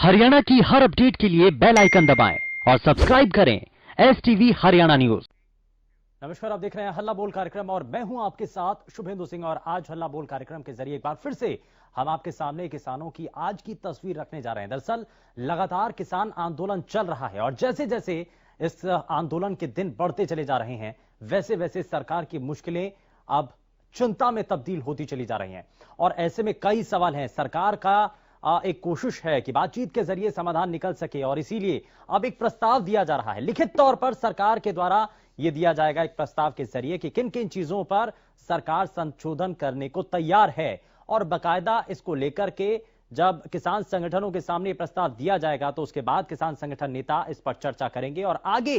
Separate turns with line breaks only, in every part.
हरियाणा की हर अपडेट के लिए बेल आइकन दबाएं और सब्सक्राइब करें STV हरियाणा न्यूज।
नमस्कार, आप देख रहे हैं हल्ला बोल कार्यक्रम और मैं हूं आपके साथ शुभेंदु सिंह। और आज हल्ला बोल कार्यक्रम के जरिए एक बार फिर से हम आपके सामने किसानों की आज की तस्वीर रखने जा रहे हैं। दरअसल लगातार किसान आंदोलन चल रहा है और जैसे जैसे इस आंदोलन के दिन बढ़ते चले जा रहे हैं वैसे वैसे सरकार की मुश्किलें अब चिंता में तब्दील होती चली जा रही हैं। और ऐसे में कई सवाल हैं। सरकार का एक कोशिश है कि बातचीत के जरिए समाधान निकल सके और इसीलिए अब एक प्रस्ताव दिया जा रहा है। लिखित तौर पर सरकार के द्वारा यह दिया जाएगा एक प्रस्ताव के जरिए कि किन किन चीजों पर सरकार संशोधन करने को तैयार है और बाकायदा इसको लेकर के जब किसान संगठनों के सामने प्रस्ताव दिया जाएगा तो उसके बाद किसान संगठन नेता इस पर चर्चा करेंगे और आगे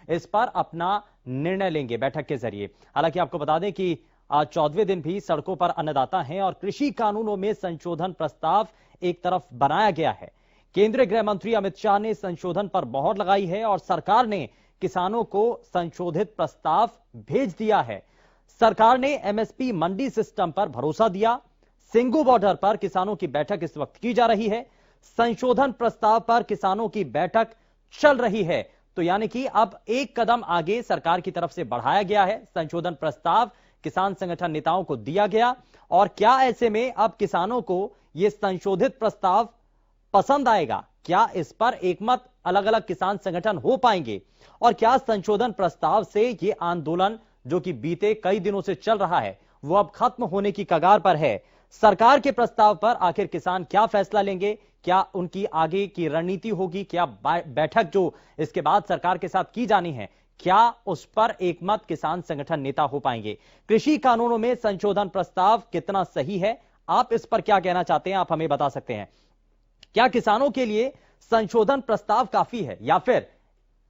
इस पर अपना निर्णय लेंगे बैठक के जरिए। हालांकि आपको बता दें कि आज 14वें दिन भी सड़कों पर अन्नदाता हैं और कृषि कानूनों में संशोधन प्रस्ताव एक तरफ बनाया गया है। केंद्रीय गृह मंत्री अमित शाह ने संशोधन पर मोहर लगाई है और सरकार ने किसानों को संशोधित प्रस्ताव भेज दिया है। सरकार ने MSP मंडी सिस्टम पर भरोसा दिया। सिंगू बॉर्डर पर किसानों की बैठक इस वक्त की जा रही है। संशोधन प्रस्ताव पर किसानों की बैठक चल रही है। तो यानी कि अब एक कदम आगे सरकार की तरफ से बढ़ाया गया है। संशोधन प्रस्ताव किसान संगठन नेताओं को दिया गया और क्या ऐसे में अब किसानों को यह संशोधित प्रस्ताव पसंद आएगा? क्या इस पर एकमत अलग अलग किसान संगठन हो पाएंगे और क्या संशोधन प्रस्ताव से यह आंदोलन जो कि बीते कई दिनों से चल रहा है वो अब खत्म होने की कगार पर है? सरकार के प्रस्ताव पर आखिर किसान क्या फैसला लेंगे? क्या उनकी आगे की रणनीति होगी? क्या बैठक जो इसके बाद सरकार के साथ की जानी है क्या उस पर एकमत किसान संगठन नेता हो पाएंगे? कृषि कानूनों में संशोधन प्रस्ताव कितना सही है? आप इस पर क्या कहना चाहते हैं? आप हमें बता सकते हैं। क्या किसानों के लिए संशोधन प्रस्ताव काफी है या फिर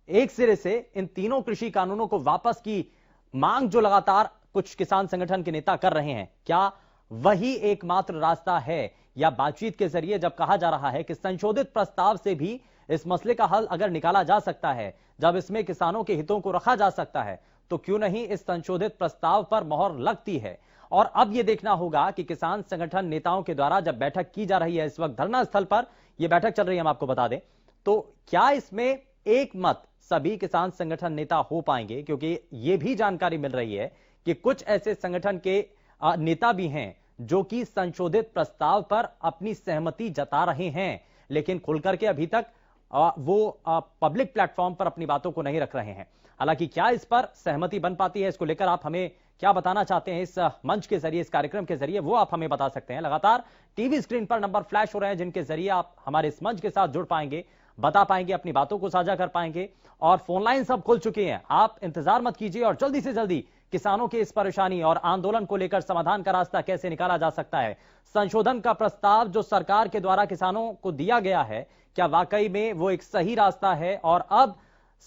एक सिरे से इन तीनों कृषि कानूनों को वापस की मांग जो लगातार कुछ किसान संगठन के नेता कर रहे हैं, क्या वही एकमात्र रास्ता है? या बातचीत के जरिए जब कहा जा रहा है कि संशोधित प्रस्ताव से भी इस मसले का हल अगर निकाला जा सकता है, जब इसमें किसानों के हितों को रखा जा सकता है, तो क्यों नहीं इस संशोधित प्रस्ताव पर मोहर लगती है? और अब यह देखना होगा कि किसान संगठन नेताओं के द्वारा जब बैठक की जा रही है, इस वक्त धरना स्थल पर यह बैठक चल रही है, हम आपको बता दें, तो क्या इसमें एक मत सभी किसान संगठन नेता हो पाएंगे? क्योंकि यह भी जानकारी मिल रही है कि कुछ ऐसे संगठन के नेता भी हैं जो कि संशोधित प्रस्ताव पर अपनी सहमति जता रहे हैं, लेकिन खुलकर के अभी तक वो पब्लिक प्लेटफॉर्म पर अपनी बातों को नहीं रख रहे हैं। हालांकि क्या इस पर सहमति बन पाती है, इसको लेकर आप हमें क्या बताना चाहते हैं इस मंच के जरिए, इस कार्यक्रम के जरिए, वो आप हमें बता सकते हैं। लगातार टीवी स्क्रीन पर नंबर फ्लैश हो रहे हैं जिनके जरिए आप हमारे इस मंच के साथ जुड़ पाएंगे, बता पाएंगे, अपनी बातों को साझा कर पाएंगे और फोन लाइन सब खुल चुकी हैं। आप इंतजार मत कीजिए और जल्दी से जल्दी किसानों की इस परेशानी और आंदोलन को लेकर समाधान का रास्ता कैसे निकाला जा सकता है, संशोधन का प्रस्ताव जो सरकार के द्वारा किसानों को दिया गया है, क्या वाकई में वो एक सही रास्ता है और अब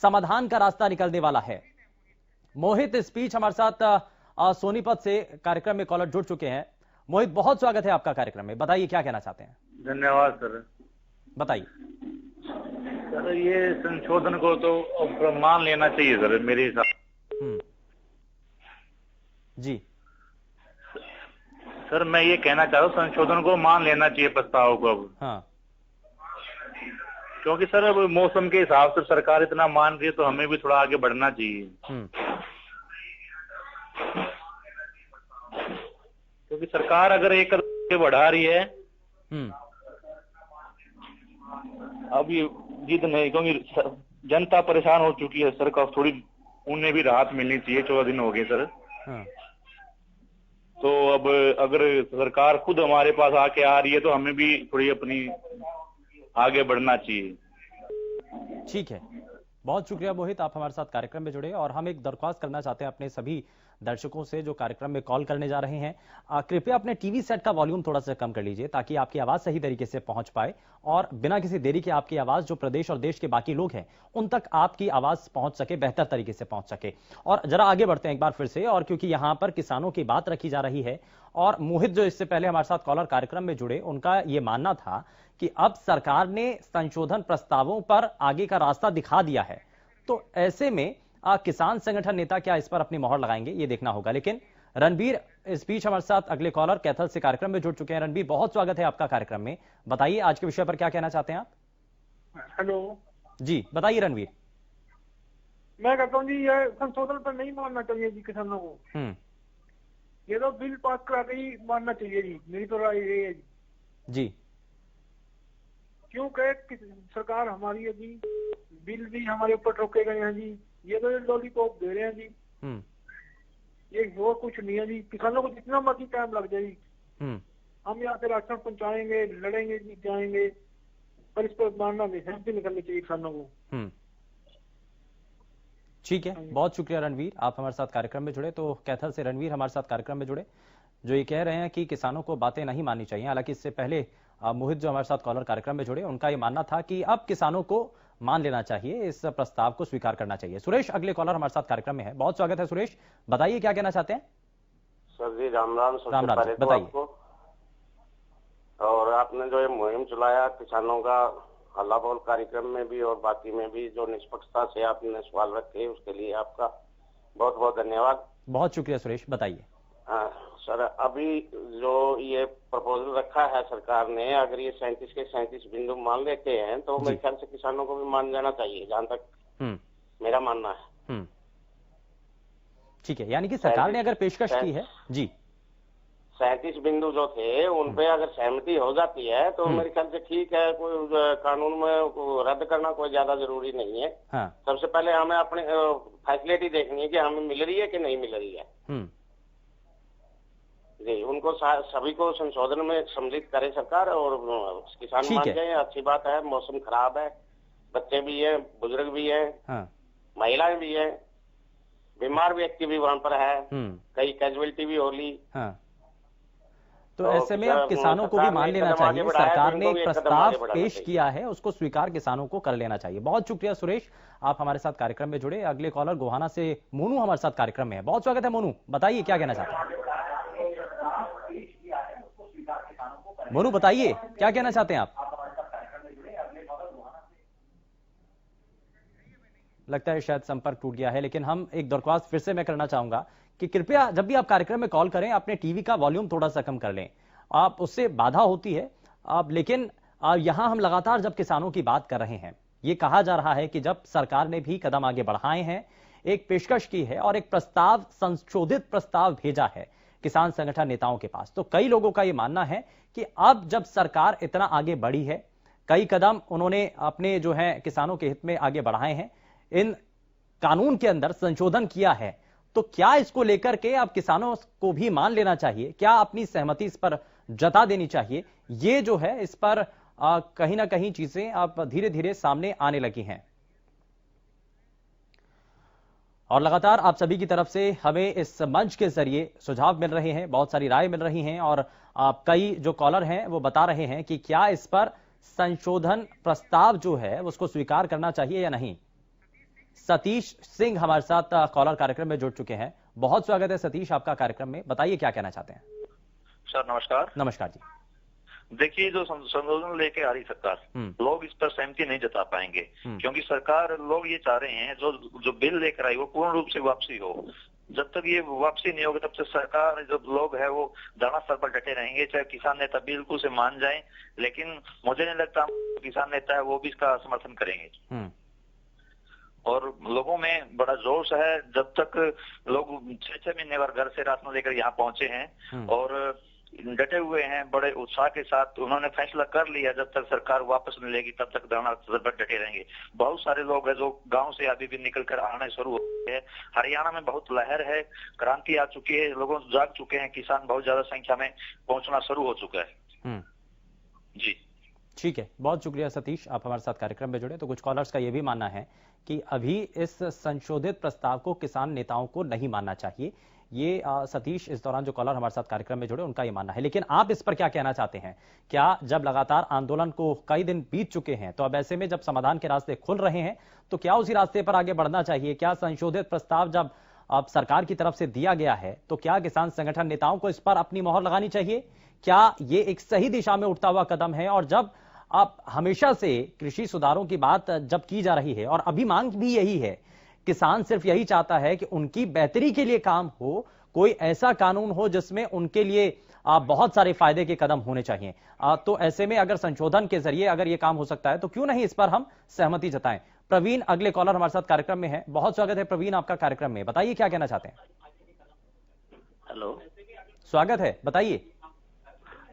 समाधान का रास्ता निकलने वाला है? मोहित इस बीच हमारे साथ सोनीपत से कार्यक्रम में कॉलर जुड़ चुके हैं। मोहित, बहुत स्वागत है आपका कार्यक्रम में, बताइए क्या कहना चाहते हैं?
धन्यवाद सर।
बताइए
सर, ये संशोधन को तो मान लेना चाहिए सर मेरे हिसाब।
जी
सर, मैं ये कहना चाह रहा हूँ संशोधन को मान लेना चाहिए प्रस्ताव को अब।
हाँ,
क्योंकि सर अब मौसम के हिसाब से सरकार इतना मान रही है तो हमें भी थोड़ा आगे बढ़ना चाहिए। क्योंकि सरकार अगर एक कदम बढ़ा रही है अब ये जिद नहीं, क्योंकि जनता परेशान हो चुकी है। सरकार थोड़ी उन्हें भी राहत मिलनी चाहिए। 14 दिन हो गए सर।
हाँ।
तो अब अगर सरकार खुद हमारे पास आके आ रही है तो हमें भी थोड़ी अपनी आगे बढ़ना चाहिए।
ठीक है, बहुत शुक्रिया मोहित, आप हमारे साथ कार्यक्रम में जुड़े। और हम एक दरख्वास्त करना चाहते हैं अपने सभी दर्शकों से जो कार्यक्रम में कॉल करने जा रहे हैं, कृपया अपने टीवी सेट का वॉल्यूम थोड़ा सा कम कर लीजिए ताकि आपकी आवाज सही तरीके से पहुंच पाए और बिना किसी देरी के आपकी आवाज जो प्रदेश और देश के बाकी लोग हैं उन तक आपकी आवाज पहुंच सके, बेहतर तरीके से पहुंच सके। और जरा आगे बढ़ते हैं एक बार फिर से, और क्योंकि यहां पर किसानों की बात रखी जा रही है और मोहित जो इससे पहले हमारे साथ कॉलर कार्यक्रम में जुड़े, उनका यह मानना था कि अब सरकार ने संशोधन प्रस्तावों पर आगे का रास्ता दिखा दिया है, तो ऐसे में किसान संगठन नेता क्या इस पर अपनी मोहर लगाएंगे, ये देखना होगा। लेकिन रणबीर इस बीच हमारे साथ अगले कॉलर कैथल से कार्यक्रम में जुड़ चुके हैं। रणबीर, बहुत स्वागत है आपका कार्यक्रम में, बताइए आज के विषय पर क्या कहना चाहते हैं आप?
हेलो,
जी बताइए रणवीर।
मैं कहता हूँ जी ये संशोधन पर नहीं मानना चाहिए जी किसानों को। ये तो बिल पास करा के ही मानना चाहिए जी, मेरी तो राय ये है जी।
जी
क्योंकि सरकार हमारी है जी, बिल भी हमारे ऊपर ठोके गए हैं जी, ये तो लॉलीपॉप दे रहे हैं जी। ये और कुछ नहीं है जी, किसानों को जितना मर्जी टाइम लग जाए हम यहाँ से राशन पहुंचाएंगे, लड़ेंगे जी, जाएंगे, पर इस पर मानना नहीं, सहमति नहीं करनी चाहिए किसानों को।
ठीक है, बहुत शुक्रिया रणवीर, आप हमारे साथ कार्यक्रम में जुड़े। तो कैथल से रणवीर हमारे साथ कार्यक्रम में जुड़े, जो ये कह रहे हैं कि किसानों को बातें नहीं माननी चाहिए। हालांकि इससे पहले मोहित जो हमारे साथ कॉलर कार्यक्रम में जुड़े, उनका ये मानना था कि अब किसानों को मान लेना चाहिए, इस प्रस्ताव को स्वीकार करना चाहिए। सुरेश अगले कॉलर हमारे साथ कार्यक्रम में है, बहुत स्वागत है सुरेश, बताइए क्या कहना चाहते हैं।
सर जी राम राम।
राम राम, बताइए।
और आपने जो ये मुहिम चलाया किसानों का हल्ला बोल कार्यक्रम में भी और बाकी में भी, जो निष्पक्षता से आपने सवाल रखे उसके लिए आपका बहुत बहुत धन्यवाद।
बहुत शुक्रिया सुरेश, बताइए।
सर अभी जो ये प्रपोजल रखा है सरकार ने, अगर ये 37 के 37 बिंदु मान लेते हैं तो मेरे ख्याल से किसानों को भी मान जाना चाहिए, जहां तक मेरा मानना है।
ठीक है, यानी कि सरकार ने अगर पेशकश की है जी,
37 बिंदु जो थे उन पे अगर सहमति हो जाती है तो मेरे ख्याल से ठीक है, कोई कानून में रद्द करना कोई ज्यादा जरूरी नहीं है। सबसे पहले हमें अपनी फैसिलिटी देखनी है कि हमें मिल रही है कि नहीं मिल रही है। जी, उनको सभी को संशोधन में सम्मिलित करे सरकार और किसान मान जाए, अच्छी बात है। मौसम खराब है, बच्चे भी हैं, बुजुर्ग भी हैं, महिलाएं भी हैं, बीमार व्यक्ति भी वहां पर है, कई कैजुअलिटी भी हो ली।
तो ऐसे में अब किसानों को भी मान लेना चाहिए, सरकार ने एक प्रस्ताव पेश किया है, उसको स्वीकार किसानों को कर लेना चाहिए। बहुत शुक्रिया सुरेश, आप हमारे साथ कार्यक्रम में जुड़े। अगले कॉलर गोहाना से मोनू हमारे साथ कार्यक्रम में है, बहुत स्वागत है मोनू, बताइए क्या कहना चाहते हैं। मोनू बताइए क्या कहना चाहते हैं आप। लगता है शायद संपर्क टूट गया है, लेकिन हम एक दरख्वास्त फिर से मैं करना चाहूंगा कि कृपया जब भी आप कार्यक्रम में कॉल करें अपने टीवी का वॉल्यूम थोड़ा सा कम कर लें, आप उससे बाधा होती है। लेकिन यहां हम लगातार जब किसानों की बात कर रहे हैं, ये कहा जा रहा है कि जब सरकार ने भी कदम आगे बढ़ाए हैं, एक पेशकश की है और एक प्रस्ताव, संशोधित प्रस्ताव भेजा है किसान संगठन नेताओं के पास, तो कई लोगों का यह मानना है कि अब जब सरकार इतना आगे बढ़ी है, कई कदम उन्होंने अपने जो है किसानों के हित में आगे बढ़ाए हैं, इन कानून के अंदर संशोधन किया है, तो क्या इसको लेकर के अब किसानों को भी मान लेना चाहिए, क्या अपनी सहमति इस पर जता देनी चाहिए। ये जो है इस पर कहीं ना कहीं चीजें अब धीरे धीरे सामने आने लगी हैं और लगातार आप सभी की तरफ से हमें इस मंच के जरिए सुझाव मिल रहे हैं, बहुत सारी राय मिल रही हैं और कई जो कॉलर हैं वो बता रहे हैं कि क्या इस पर संशोधन प्रस्ताव जो है उसको स्वीकार करना चाहिए या नहीं। सतीश सिंह हमारे साथ कॉलर कार्यक्रम में जुड़ चुके हैं, बहुत स्वागत है सतीश आपका कार्यक्रम में, बताइए क्या कहना चाहते हैं।
सर नमस्कार।
नमस्कार जी।
देखिए, जो संशोधन लेके आ रही सरकार, लोग इस पर सहमति नहीं जता पाएंगे, क्योंकि सरकार, लोग ये चाह रहे हैं जो बिल लेकर आई वो पूर्ण रूप से वापसी हो। जब तक ये वापसी नहीं होगी तब तक सरकार, जो लोग है वो धरना स्थल पर डटे रहेंगे, चाहे किसान नेता बिल्कुल से मान जाएं, लेकिन मुझे नहीं लगता किसान नेता है वो भी इसका समर्थन करेंगे। और लोगों में बड़ा जोश है, जब तक लोग 6-6 महीने बाद घर से राशन लेकर यहाँ पहुंचे हैं और डटे हुए हैं, बड़े उत्साह के साथ उन्होंने फैसला कर लिया, जब तक सरकार वापस नहीं लेगी तब तक धरना पर डटे रहेंगे। बहुत सारे लोग हैं जो गांव से अभी भी निकल कर आने शुरू हो गए हैं। हरियाणा में बहुत लहर है, क्रांति आ चुकी है, लोग जाग चुके हैं, किसान बहुत ज्यादा संख्या में पहुंचना शुरू हो चुका है। जी
ठीक है, बहुत शुक्रिया सतीश, आप हमारे साथ कार्यक्रम में जुड़े। तो कुछ कॉलर्स का यह भी मानना है कि अभी इस संशोधित प्रस्ताव को किसान नेताओं को नहीं मानना चाहिए। ये सतीश इस दौरान जो कॉलर हमारे साथ कार्यक्रम में जुड़े उनका ये मानना है, लेकिन आप इस पर क्या कहना चाहते हैं। क्या जब लगातार आंदोलन को कई दिन बीत चुके हैं तो अब ऐसे में जब समाधान के रास्ते खुल रहे हैं तो क्या उसी रास्ते पर आगे बढ़ना चाहिए। क्या संशोधित प्रस्ताव जब अब सरकार की तरफ से दिया गया है तो क्या किसान संगठन नेताओं को इस पर अपनी मोहर लगानी चाहिए। क्या ये एक सही दिशा में उठता हुआ कदम है। और जब अब हमेशा से कृषि सुधारों की बात जब की जा रही है और अभी मांग भी यही है, किसान सिर्फ यही चाहता है कि उनकी बेहतरी के लिए काम हो, कोई ऐसा कानून हो जिसमें उनके लिए बहुत सारे फायदे के कदम होने चाहिए। तो ऐसे में अगर संशोधन के जरिए अगर ये काम हो सकता है तो क्यों नहीं इस पर हम सहमति जताएं। प्रवीण अगले कॉलर हमारे साथ कार्यक्रम में है। बहुत स्वागत है प्रवीण आपका कार्यक्रम में, बताइए क्या कहना चाहते हैं।
हेलो,
स्वागत है, बताइए।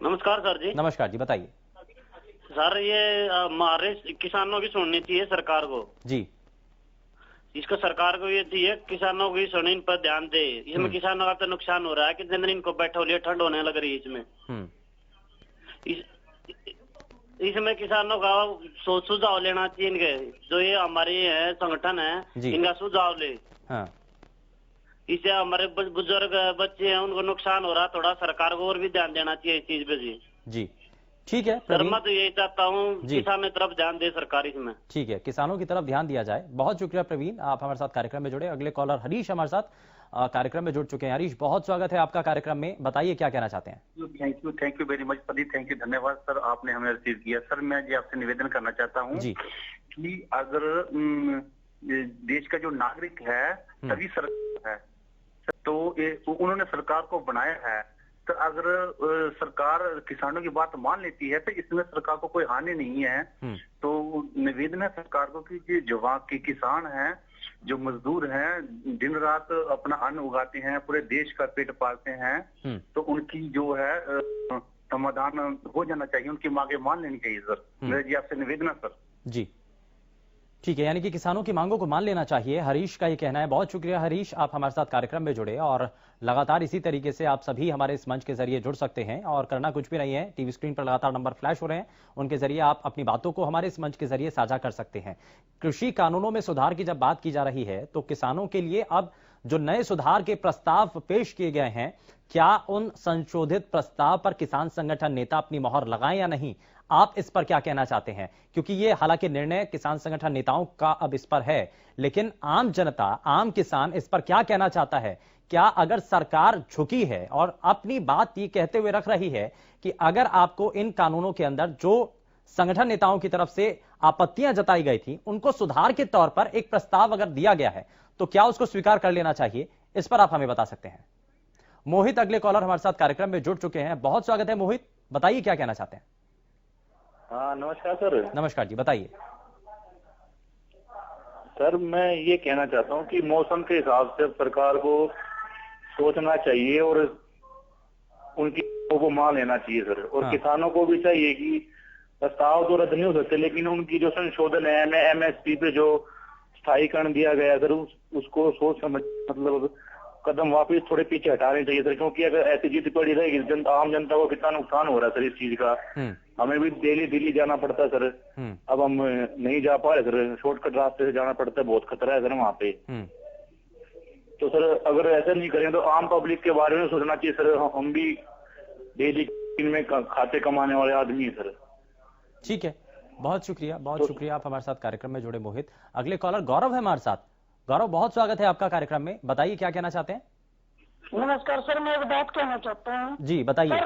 नमस्कार सर जी।
नमस्कार जी, बताइए।
सर ये हमारे किसानों की सुननी चाहिए सरकार को
जी।
इसको सरकार को ये चाहिए किसानों की सुनने, इन पर ध्यान दे। इसमें किसानों का तो नुकसान हो रहा है, कितने दिन इनको बैठो लिए ठंड होने लग रही है इसमें। इसमें किसानों का सुझाव लेना चाहिए इनके, जो ये हमारी है संगठन है इनका सुझाव ले।
हाँ।
इससे हमारे बुजुर्ग बच्चे हैं उनको नुकसान हो रहा, थोड़ा सरकार को और भी ध्यान देना चाहिए इस चीज पे जी।
ठीक है
सर, मैं तो यही चाहता हूँ किसानों की तरफ ध्यान दे सरकार इसमें।
ठीक है, किसानों की तरफ ध्यान दिया जाए। बहुत शुक्रिया प्रवीण, आप हमारे साथ कार्यक्रम में जुड़े। अगले कॉलर हरीश हमारे साथ कार्यक्रम में जुड़ चुके हैं। हरीश, बहुत स्वागत है आपका कार्यक्रम में, बताइए क्या कहना चाहते हैं।
Thank you very much Pradeep, thank you, धन्यवाद सर, आपने हमें रिसीव किया। सर मैं जी आपसे निवेदन करना चाहता हूँ कि अगर देश का जो नागरिक है तभी सरकार है, तो उन्होंने सरकार को बनाया है, तो अगर सरकार किसानों की बात मान लेती है तो इसमें सरकार को कोई हानि नहीं है। तो निवेदन है सरकार को कि जो के किसान हैं, जो मजदूर हैं, दिन रात अपना अन्न उगाते हैं, पूरे देश का पेट पालते हैं, तो उनकी जो है समाधान हो जाना चाहिए, उनकी मांगे मान लेनी चाहिए सर। मेरा जी आपसे निवेदन है सर।
जी ठीक है, यानी कि किसानों की मांगों को मान लेना चाहिए, हरीश का ये कहना है। बहुत शुक्रिया हरीश, आप हमारे साथ कार्यक्रम में जुड़े और लगातार इसी तरीके से आप सभी हमारे इस मंच के जरिए जुड़ सकते हैं और करना कुछ भी नहीं है। टीवी स्क्रीन पर लगातार नंबर फ्लैश हो रहे हैं, उनके जरिए आप अपनी बातों को हमारे इस मंच के जरिए साझा कर सकते हैं। कृषि कानूनों में सुधार की जब बात की जा रही है तो किसानों के लिए अब जो नए सुधार के प्रस्ताव पेश किए गए हैं, क्या उन संशोधित प्रस्ताव पर किसान संगठन नेता अपनी मोहर लगाएं या नहीं, आप इस पर क्या कहना चाहते हैं? क्योंकि ये हालांकि निर्णय किसान संगठन नेताओं का अब इस पर है, लेकिन आम जनता, आम किसान इस पर क्या कहना चाहता है? क्या अगर सरकार झुकी है और अपनी बात ये कहते हुए रख रही है कि अगर आपको इन कानूनों के अंदर जो संगठन नेताओं की तरफ से आपत्तियां जताई गई थी उनको सुधार के तौर पर एक प्रस्ताव अगर दिया गया है तो क्या उसको स्वीकार कर लेना चाहिए? इस पर आप हमें बता सकते हैं। मोहित अगले कॉलर हमारे साथ कार्यक्रम में जुड़ चुके हैं। बहुत स्वागत है मोहित, बताइए क्या कहना चाहते हैं।
हाँ नमस्कार सर।
नमस्कार जी, बताइए।
सर मैं ये कहना चाहता हूँ कि मौसम के हिसाब से सरकार को सोचना चाहिए और उनकी को मान लेना चाहिए सर। और किसानों को भी चाहिए कि प्रस्ताव तो रद्द नहीं हो सकते, लेकिन उनकी जो संशोधन है MSP पे जो स्थायीकरण दिया गया सर, उसको सोच समझ मतलब कदम वापिस थोड़े पीछे हटाने चाहिए सर। क्योंकि अगर ऐसी जिद पड़ी रहेगी आम जनता को कितना नुकसान हो रहा है सर इस चीज का। हमें भी डेली दिल्ली जाना पड़ता है सर, अब हम नहीं जा पा रहे सर, शॉर्टकट रास्ते से जाना पड़ता है, बहुत खतरा है सर वहाँ पे। तो सर अगर ऐसा नहीं करें तो आम पब्लिक के बारे में सोचना चाहिए सर। हम भी डेली में खाते कमाने वाले आदमी है सर।
ठीक है, बहुत शुक्रिया, बहुत शुक्रिया, आप हमारे साथ कार्यक्रम में जुड़े मोहित। अगले कॉलर गौरव है हमारे साथ। गौरव, बहुत स्वागत है आपका कार्यक्रम में, बताइए क्या कहना चाहते हैं।
नमस्कार सर, मैं एक बात कहना चाहता हूँ।
जी बताइए।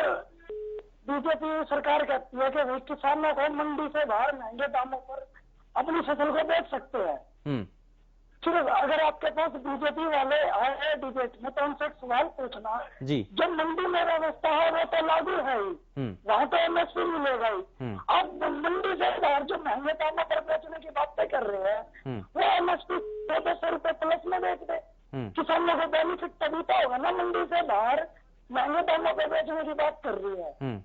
बीजेपी सरकार कहती है कि भाई किसानों को मंडी से बाहर महंगे दामों पर अपनी फसल को बेच सकते हैं। फिर अगर आपके पास बीजेपी वाले आए डिबेट में तो उनसे एक सवाल पूछना
जी,
जो मंडी में व्यवस्था है वो तो लागू है ही, वहाँ तो MSP मिलेगा ही। आप मंडी से बाहर जो महंगे दामों पर बेचने की बातें कर रहे हैं वो MSP 200 रुपए प्लस में बेच दे, किसानों को बेनिफिट तभी तो होगा ना। मंडी से बाहर महंगे दामों पर बेचने की बात कर रही है।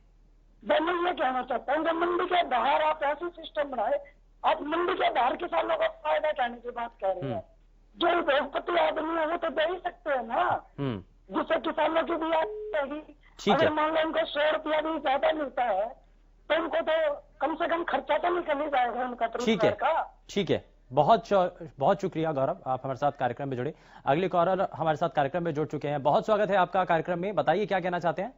मैं ये कहना चाहता हूँ कि मंडी के बाहर आप ऐसी सिस्टम बनाए, आप मंडी के बाहर किसानों को फायदा कहने की बात कर रहे हैं। जो उद्योगपति आदमी है वो तो दे ही सकते हैं ना, जिससे किसानों की भी आएगी। अगर मान लो उनको 100 रुपया भी ज्यादा मिलता है तो उनको तो कम से कम खर्चा तो निकल ही जाएगा उनका।
ठीक है, बहुत शुक्रिया गौरव, आप हमारे साथ कार्यक्रम में जुड़े। अगले कॉलर हमारे साथ कार्यक्रम में जुड़ चुके हैं। बहुत स्वागत है आपका कार्यक्रम में, बताइए क्या कहना चाहते हैं।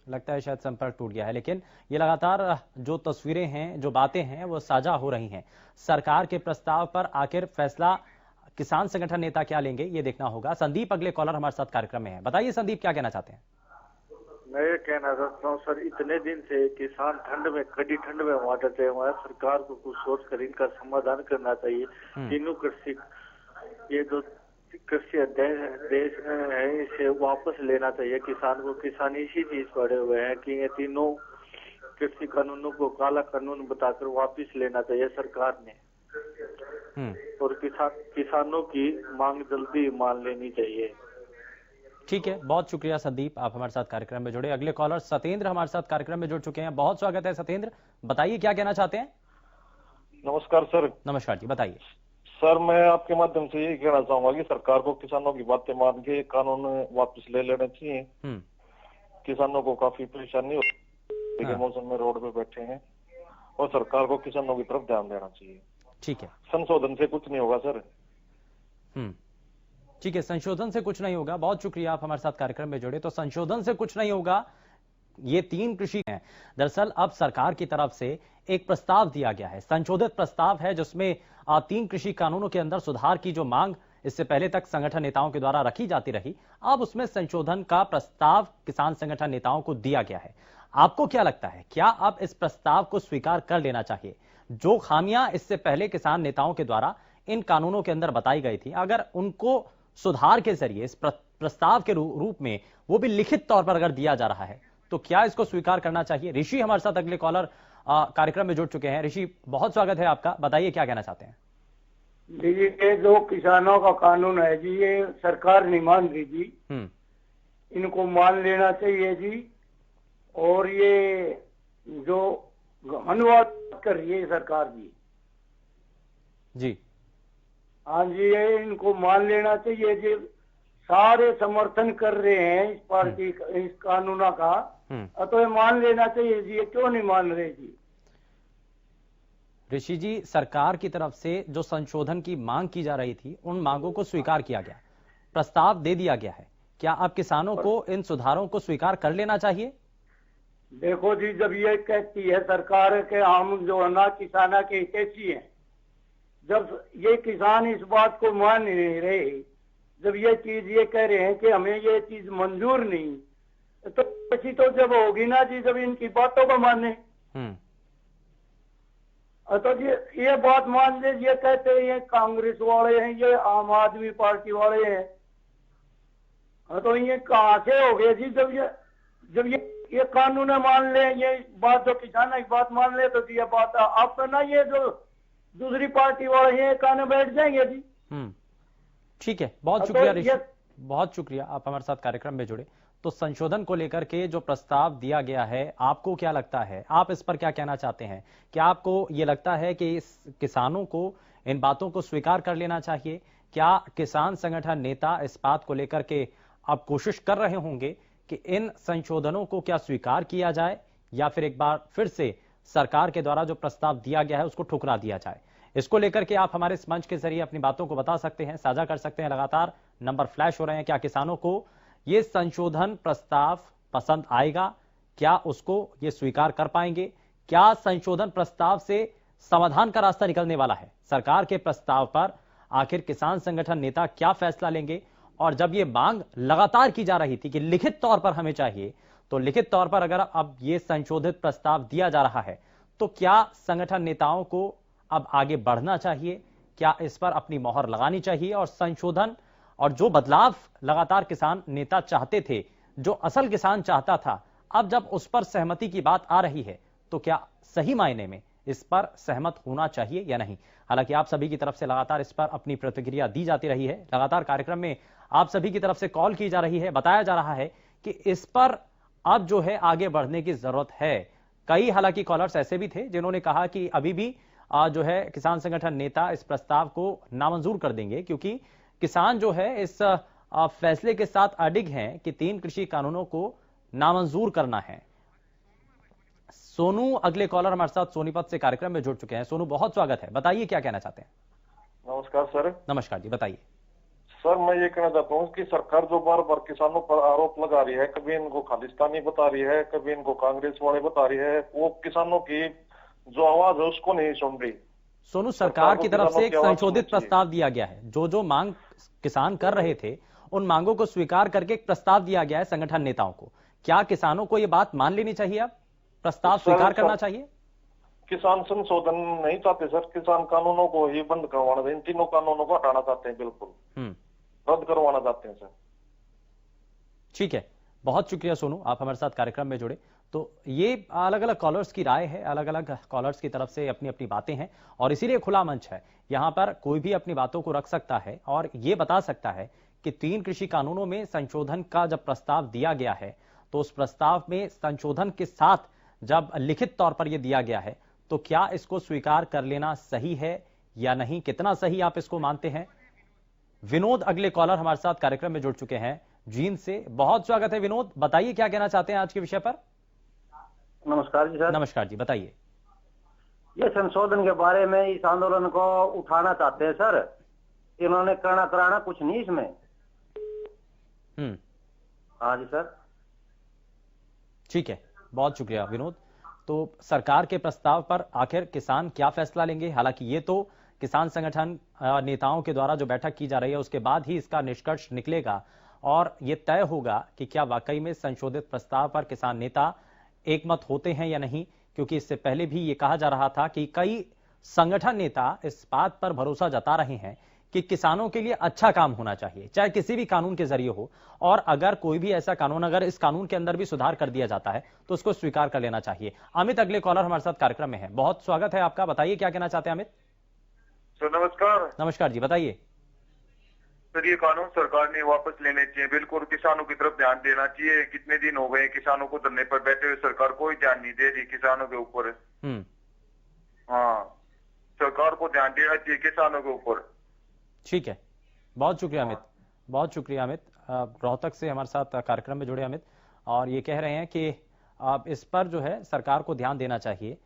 लगता है शायद संपर्क टूट गया है, लेकिन ये लगातार जो तस्वीरें हैं, जो बातें हैं वो साझा हो रही हैं। सरकार के प्रस्ताव पर आखिर फैसला किसान संगठन नेता क्या लेंगे ये देखना होगा। संदीप अगले कॉलर हमारे साथ कार्यक्रम में है, बताइए संदीप क्या कहना चाहते हैं।
मैं ये कहना चाहता हूँ सर, इतने दिन से किसान ठंड में, कड़ी ठंड में वहाँ डटे हुए हैं। सरकार को कुछ सोच कर इनका समाधान करना चाहिए। तीनों कृषि ये जो कृषि अध्ययन देश में है, इसे वापस लेना चाहिए किसान को। किसान इसी चीज पड़े हुए हैं कि ये तीनों कृषि कानूनों को काला कानून बताकर वापस लेना चाहिए सरकार ने, और किसानों की मांग जल्दी मान लेनी चाहिए।
ठीक है, बहुत शुक्रिया संदीप, आप हमारे साथ कार्यक्रम में जुड़े। अगले कॉलर सत्येंद्र हमारे साथ कार्यक्रम में जुड़ चुके हैं। बहुत स्वागत है सत्येंद्र, बताइए क्या कहना चाहते हैं।
नमस्कार सर।
नमस्कार जी, बताइए।
सर मैं आपके माध्यम से यही कहना चाहूंगा कि सरकार को किसानों की बातें मान के कानून वापस ले लेना चाहिए। किसानों को काफी परेशानी होती है, मौसम में रोड पे बैठे हैं, और सरकार को किसानों की तरफ ध्यान देना चाहिए।
ठीक है,
संशोधन से कुछ नहीं होगा सर।
ठीक है, संशोधन से कुछ नहीं होगा। बहुत शुक्रिया, आप हमारे साथ कार्यक्रम में जुड़े। तो संशोधन से कुछ नहीं होगा, ये 3 कृषि हैं। दरअसल अब सरकार की तरफ से एक प्रस्ताव दिया गया है, संशोधित प्रस्ताव है, जिसमें 3 कृषि कानूनों के अंदर सुधार की जो मांग इससे पहले तक संगठन नेताओं के द्वारा रखी जाती रही, अब उसमें संशोधन का प्रस्ताव किसान संगठन नेताओं को दिया गया है। आपको क्या लगता है, क्या अब इस प्रस्ताव को स्वीकार कर लेना चाहिए? जो खामियां इससे पहले किसान नेताओं के द्वारा इन कानूनों के अंदर बताई गई थी, अगर उनको सुधार के जरिए इस प्रस्ताव के रूप में वो भी लिखित तौर पर अगर दिया जा रहा है, तो क्या इसको स्वीकार करना चाहिए? ऋषि हमारे साथ अगले कॉलर कार्यक्रम में जुड़ चुके हैं। ऋषि, बहुत स्वागत है आपका, बताइए क्या कहना चाहते हैं।
जी, ये जो किसानों का कानून है जी, ये सरकार नहीं मान रही जी, इनको मान लेना चाहिए जी। और ये जो अनुवाद कर रही है सरकार जी, हाँ जी, ये इनको मान लेना चाहिए जी। सारे समर्थन कर रहे हैं इस पार्टी इस कानून का, तो ये मान लेना चाहिए जी। ये क्यों नहीं मान रहे जी?
ऋषि जी, सरकार की तरफ से जो संशोधन की मांग की जा रही थी, उन मांगों को स्वीकार किया गया, प्रस्ताव दे दिया गया है। क्या अब किसानों को इन सुधारों को स्वीकार कर लेना चाहिए?
देखो जी, जब ये कहती है सरकार के हम जो है ना किसाना के हितैषी हैं, जब ये किसान इस बात को मान नहीं रहे, जब ये चीज ये कह रहे हैं कि हमें ये चीज मंजूर नहीं, तो ऐसी तो जब होगी ना जी, जब इनकी बातों को माने। तो ये बात मान ले, ये कहते हैं ये कांग्रेस वाले हैं, ये आम आदमी पार्टी वाले हैं, तो ये कहां से हो गए जी? जब ये कानून मान ले, ये बात जो किसान की बात मान ले, तो ये बात आप तो ना, ये जो दूसरी पार्टी वाले हैं कान बैठ जाएंगे जी।
ठीक है, बहुत शुक्रिया ऋषि, बहुत शुक्रिया, आप हमारे साथ कार्यक्रम में जुड़े। तो संशोधन को लेकर के जो प्रस्ताव दिया गया है, आपको क्या लगता है, आप इस पर क्या कहना चाहते हैं? क्या आपको ये लगता है कि इस किसानों को इन बातों को स्वीकार कर लेना चाहिए? क्या किसान संगठन नेता इस बात को लेकर के अब कोशिश कर रहे होंगे कि इन संशोधनों को क्या स्वीकार किया जाए, या फिर एक बार फिर से सरकार के द्वारा जो प्रस्ताव दिया गया है उसको ठुकरा दिया जाए? इसको लेकर के आप हमारे इस मंच के जरिए अपनी बातों को बता सकते हैं, साझा कर सकते हैं। लगातार नंबर फ्लैश हो रहे हैं। क्या किसानों को ये संशोधन प्रस्ताव पसंद आएगा? क्या उसको ये स्वीकार कर पाएंगे? क्या संशोधन प्रस्ताव से समाधान का रास्ता निकलने वाला है? सरकार के प्रस्ताव पर आखिर किसान संगठन नेता क्या फैसला लेंगे? और जब ये मांग लगातार की जा रही थी कि लिखित तौर पर हमें चाहिए, तो लिखित तौर पर अगर अब ये संशोधित प्रस्ताव दिया जा रहा है, तो क्या संगठन नेताओं को अब आगे बढ़ना चाहिए? क्या इस पर अपनी मोहर लगानी चाहिए? और संशोधन और जो बदलाव लगातार किसान नेता चाहते थे, जो असल किसान चाहता था, अब जब उस पर सहमति की बात आ रही है, तो क्या सही मायने में इस पर सहमत होना चाहिए या नहीं? हालांकि आप सभी की तरफ से लगातार इस पर अपनी प्रतिक्रिया दी जाती रही है, लगातार कार्यक्रम में आप सभी की तरफ से कॉल की जा रही है, बताया जा रहा है कि इस पर अब जो है आगे बढ़ने की जरूरत है। कई हालांकि कॉलर्स ऐसे भी थे जिन्होंने कहा कि अभी भी जो है किसान संगठन नेता इस प्रस्ताव को नामंजूर कर देंगे, क्योंकि किसान जो है इस फैसले के साथ अडिग हैं कि 3 कृषि कानूनों को नामंजूर करना है। सोनू अगले कॉलर हमारे साथ सोनीपत से कार्यक्रम में जुड़ चुके हैं। सोनू, बहुत स्वागत है, बताइए क्या कहना चाहते हैं।
नमस्कार सर।
नमस्कार जी, बताइए।
सर मैं ये कहना चाहता हूँ कि सरकार जो बार बार किसानों पर आरोप लगा रही है, कभी इनको खालिस्तानी बता रही है, कभी इनको कांग्रेस वाले बता रही है, वो किसानों की जो आवाज है उसको नहीं सुन रही।
सोनू, सरकार की तरफ से एक संशोधित प्रस्ताव दिया गया है, जो मांग किसान कर रहे थे उन मांगों को स्वीकार करके एक प्रस्ताव दिया गया है संगठन नेताओं को। क्या किसानों को यह बात मान लेनी चाहिए? अब प्रस्ताव स्वीकार करना चाहिए?
किसान संशोधन नहीं चाहते सर, किसान कानूनों को ही बंद करवाना, इन तीनों कानूनों को हटाना चाहते हैं बिल्कुल। रद्द करवाना चाहते हैं सर।
ठीक है, बहुत शुक्रिया सोनू, आप हमारे साथ कार्यक्रम में जुड़े। तो ये अलग अलग कॉलर्स की राय है, अलग अलग कॉलर्स की तरफ से अपनी अपनी बातें हैं और इसीलिए खुला मंच है। यहां पर कोई भी अपनी बातों को रख सकता है और ये बता सकता है कि 3 कृषि कानूनों में संशोधन का जब प्रस्ताव दिया गया है तो उस प्रस्ताव में संशोधन के साथ जब लिखित तौर पर यह दिया गया है तो क्या इसको स्वीकार कर लेना सही है या नहीं, कितना सही आप इसको मानते हैं? विनोद अगले कॉलर हमारे साथ कार्यक्रम में जुड़ चुके हैं जींद से। बहुत स्वागत है विनोद, बताइए क्या कहना चाहते हैं आज के विषय पर।
नमस्कार जी सर।
नमस्कार जी, बताइए।
ये संशोधन के बारे में इस आंदोलन को उठाना चाहते हैं सर, इन्होंने करना कराना कुछ नहीं इसमें। हाँ जी सर।
ठीक है, बहुत शुक्रिया विनोद। तो सरकार के प्रस्ताव पर आखिर किसान क्या फैसला लेंगे? हालांकि ये तो किसान संगठन नेताओं के द्वारा जो बैठक की जा रही है उसके बाद ही इसका निष्कर्ष निकलेगा और ये तय होगा कि क्या वाकई में संशोधित प्रस्ताव पर किसान नेता एकमत होते हैं या नहीं, क्योंकि इससे पहले भी ये कहा जा रहा था कि कई संगठन नेता इस बात पर भरोसा जता रहे हैं कि किसानों के लिए अच्छा काम होना चाहिए, चाहे किसी भी कानून के जरिए हो, और अगर कोई भी ऐसा कानून, अगर इस कानून के अंदर भी सुधार कर दिया जाता है तो उसको स्वीकार कर लेना चाहिए। अमित अगले कॉलर हमारे साथ कार्यक्रम में है, बहुत स्वागत है आपका, बताइए क्या कहना चाहते हैं अमित।
सर नमस्कार।
नमस्कार जी, बताइए।
सर ये कानून सरकार ने वापस लेने चाहिए, बिल्कुल किसानों की तरफ ध्यान देना चाहिए। कितने दिन हो गए किसानों को धरने पर बैठे हुए, सरकार कोई ध्यान नहीं दे रही किसानों के ऊपर। हाँ, सरकार को ध्यान देना चाहिए किसानों के ऊपर।
ठीक है, बहुत शुक्रिया अमित, बहुत शुक्रिया अमित। रोहतक से हमारे साथ कार्यक्रम में जुड़े अमित, और ये कह रहे हैं कि इस पर जो है सरकार को ध्यान देना चाहिए,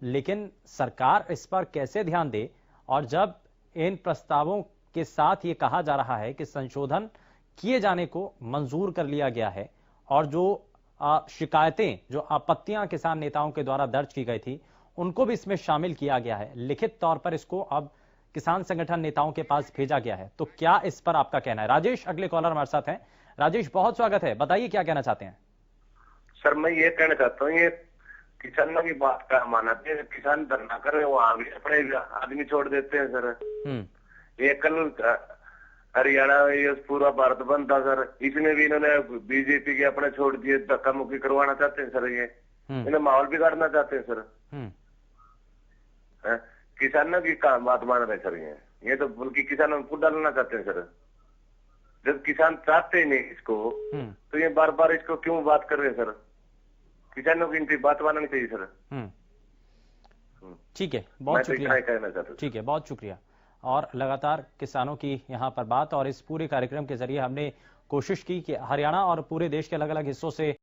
लेकिन सरकार इस पर कैसे ध्यान दे, और जब इन प्रस्तावों के साथ ये कहा जा रहा है कि संशोधन किए जाने को मंजूर कर लिया गया है और जो शिकायतें, जो आपत्तियां किसान नेताओं के द्वारा दर्ज की गई थी उनको भी इसमें शामिल किया गया है, लिखित तौर पर इसको अब किसान संगठन नेताओं के पास भेजा गया है, तो क्या इस पर आपका कहना है? राजेश अगले कॉलर हमारे साथ हैं। राजेश, बहुत स्वागत है, बताइए क्या कहना चाहते हैं।
सर मैं ये कहना चाहता हूँ, ये किसानों की बात का मानते हैं, किसान धरना कर रहे हैं, वहां भी अपने आदमी छोड़ देते हैं सर। ये कल हरियाणा ये पूरा भारत बंद था सर, इसमें भी इन्होंने बीजेपी के अपने छोड़ दिए, धक्का मुक्की करवाना चाहते हैं सर। ये इन्हें माहौल बिगाड़ना चाहते हैं सर। किसानों की बात मान रहे सर, ये तो बल्कि किसानों को डालना चाहते हैं सर। जब किसान चाहते ही नहीं इसको तो ये बार बार इसको क्यों बात कर रहे हैं सर? किसानों की इनकी बात माननी चाहिए सर।
ठीक है, बहुत शुक्रिया। ठीक है, बहुत शुक्रिया। और लगातार किसानों की यहाँ पर बात, और इस पूरे कार्यक्रम के जरिए हमने कोशिश की कि हरियाणा और पूरे देश के अलग अलग हिस्सों से